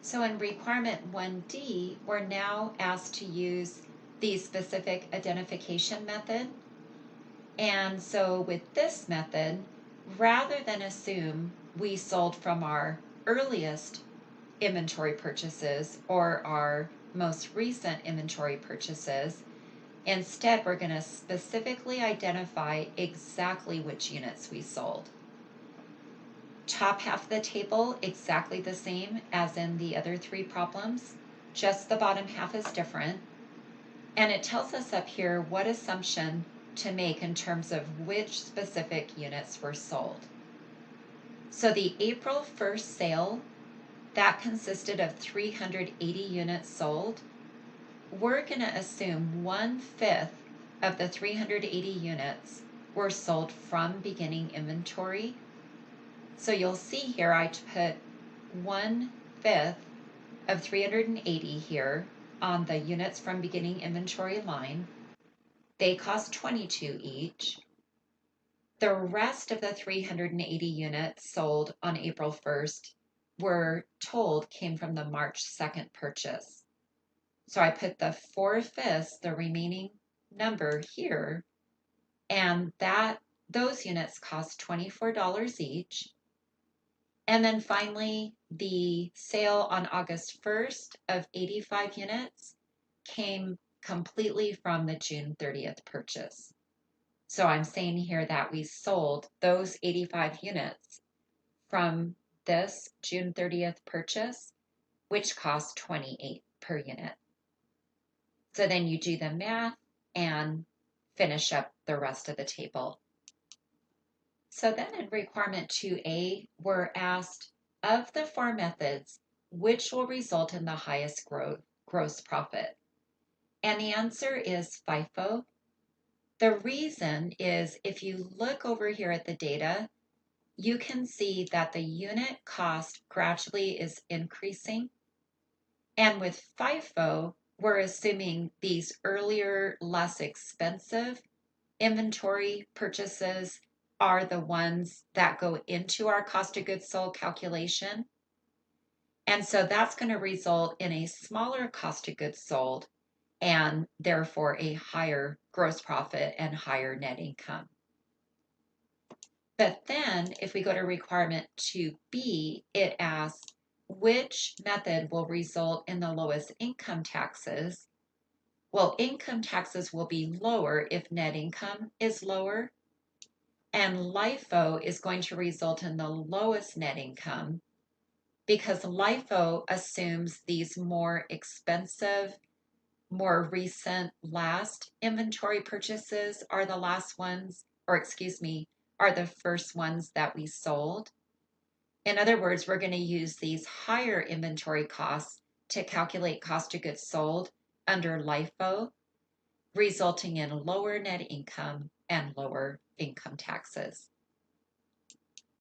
So in requirement 1D, we're now asked to use the specific identification method. And so with this method, rather than assume we sold from our earliest inventory purchases or our most recent inventory purchases, instead we're going to specifically identify exactly which units we sold. Top half of the table, exactly the same as in the other three problems, just the bottom half is different. And it tells us up here what assumption to make in terms of which specific units were sold. So the April 1st sale, that consisted of 380 units sold. We're going to assume 1/5 of the 380 units were sold from beginning inventory. So you'll see here I put 1/5 of 380 here on the units from beginning inventory line. They cost 22 each. The rest of the 380 units sold on April 1st were told came from the March 2nd purchase. So I put the 4/5, the remaining number here, and those units cost $24 each. And then finally, the sale on August 1st of 85 units came completely from the June 30th purchase. So I'm saying here that we sold those 85 units from this June 30th purchase, which cost 28 per unit. So then you do the math and finish up the rest of the table. So then in requirement 2A, we're asked, of the four methods, which will result in the highest gross profit? And the answer is FIFO. The reason is if you look over here at the data, you can see that the unit cost gradually is increasing. And with FIFO, we're assuming these earlier, less expensive inventory purchases are the ones that go into our cost of goods sold calculation. And so that's going to result in a smaller cost of goods sold and therefore a higher gross profit and higher net income. But then if we go to requirement 2B, it asks which method will result in the lowest income taxes. Well, income taxes will be lower if net income is lower. And LIFO is going to result in the lowest net income because LIFO assumes these more expensive, more recent last inventory purchases are the last ones, or excuse me, are the first ones that we sold. In other words, we're going to use these higher inventory costs to calculate cost of goods sold under LIFO, resulting in lower net income and lower income taxes.